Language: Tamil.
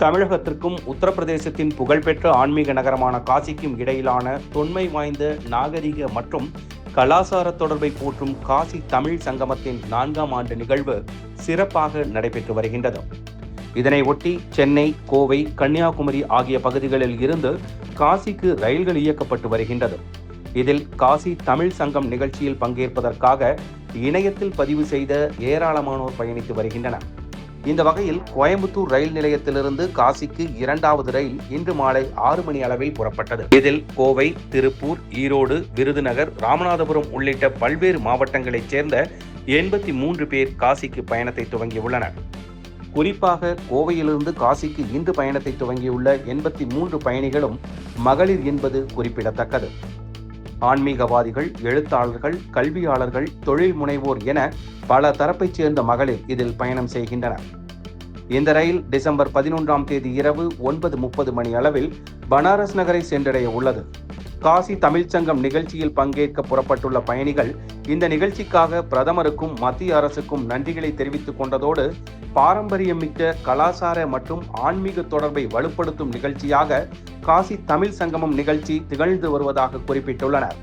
தமிழகத்திற்கும் உத்தரப்பிரதேசத்தின் புகழ்பெற்ற ஆன்மீக நகரமான காசிக்கும் இடையிலான தொன்மை வாய்ந்த நாகரிக மற்றும் கலாசார தொடர்பை போற்றும் காசி தமிழ் சங்கமத்தின் 4ஆம் ஆண்டு நிகழ்வு சிறப்பாக நடைபெற்று வருகின்றது. இதனை ஒட்டி சென்னை, கோவை, கன்னியாகுமரி ஆகிய பகுதிகளில் இருந்து காசிக்கு ரயில்கள் இயக்கப்பட்டு வருகின்றது. இதில் காசி தமிழ் சங்கம் நிகழ்ச்சியில் பங்கேற்பதற்காக இணையத்தில் பதிவு செய்த ஏராளமானோர் பயணித்து வருகின்றனர். இந்த வகையில் கோயம்புத்தூர் ரயில் நிலையத்திலிருந்து காசிக்கு 2வது ரயில் இன்று மாலை 6 மணி அளவில் புறப்பட்டது. இதில் கோவை, திருப்பூர், ஈரோடு, விருதுநகர், ராமநாதபுரம் உள்ளிட்ட பல்வேறு மாவட்டங்களைச் சேர்ந்த 83 பேர் காசிக்கு பயணத்தை துவங்கியுள்ளனர். குறிப்பாக கோவையிலிருந்து காசிக்கு இன்று பயணத்தை துவங்கியுள்ள 83 பயணிகளும் மகளிர் என்பது குறிப்பிடத்தக்கது. ஆன்மீகவாதிகள், எழுத்தாளர்கள், கல்வியாளர்கள், தொழில் முனைவோர் என பல தரப்பைச் சேர்ந்த மகளிர் இதில் பயணம் செய்கின்றனர். இந்த ரயில் டிசம்பர் 11ஆம் தேதி இரவு 9:30 மணி அளவில் பனாரஸ் நகரை சென்றடைய உள்ளது. காசி தமிழ்ச் சங்கம் நிகழ்ச்சியில் பங்கேற்க புறப்பட்டுள்ள பயணிகள் இந்த நிகழ்ச்சிக்காக பிரதமருக்கும் மத்திய அரசுக்கும் நன்றிகளை தெரிவித்துக் கொண்டதோடு பாரம்பரியம் மிக்க கலாசார மற்றும் ஆன்மீக தொடர்பை வலுப்படுத்தும் நிகழ்ச்சியாக காசி தமிழ் சங்கமம் நிகழ்ச்சி திகழ்ந்து வருவதாக குறிப்பிட்டுள்ளனர்.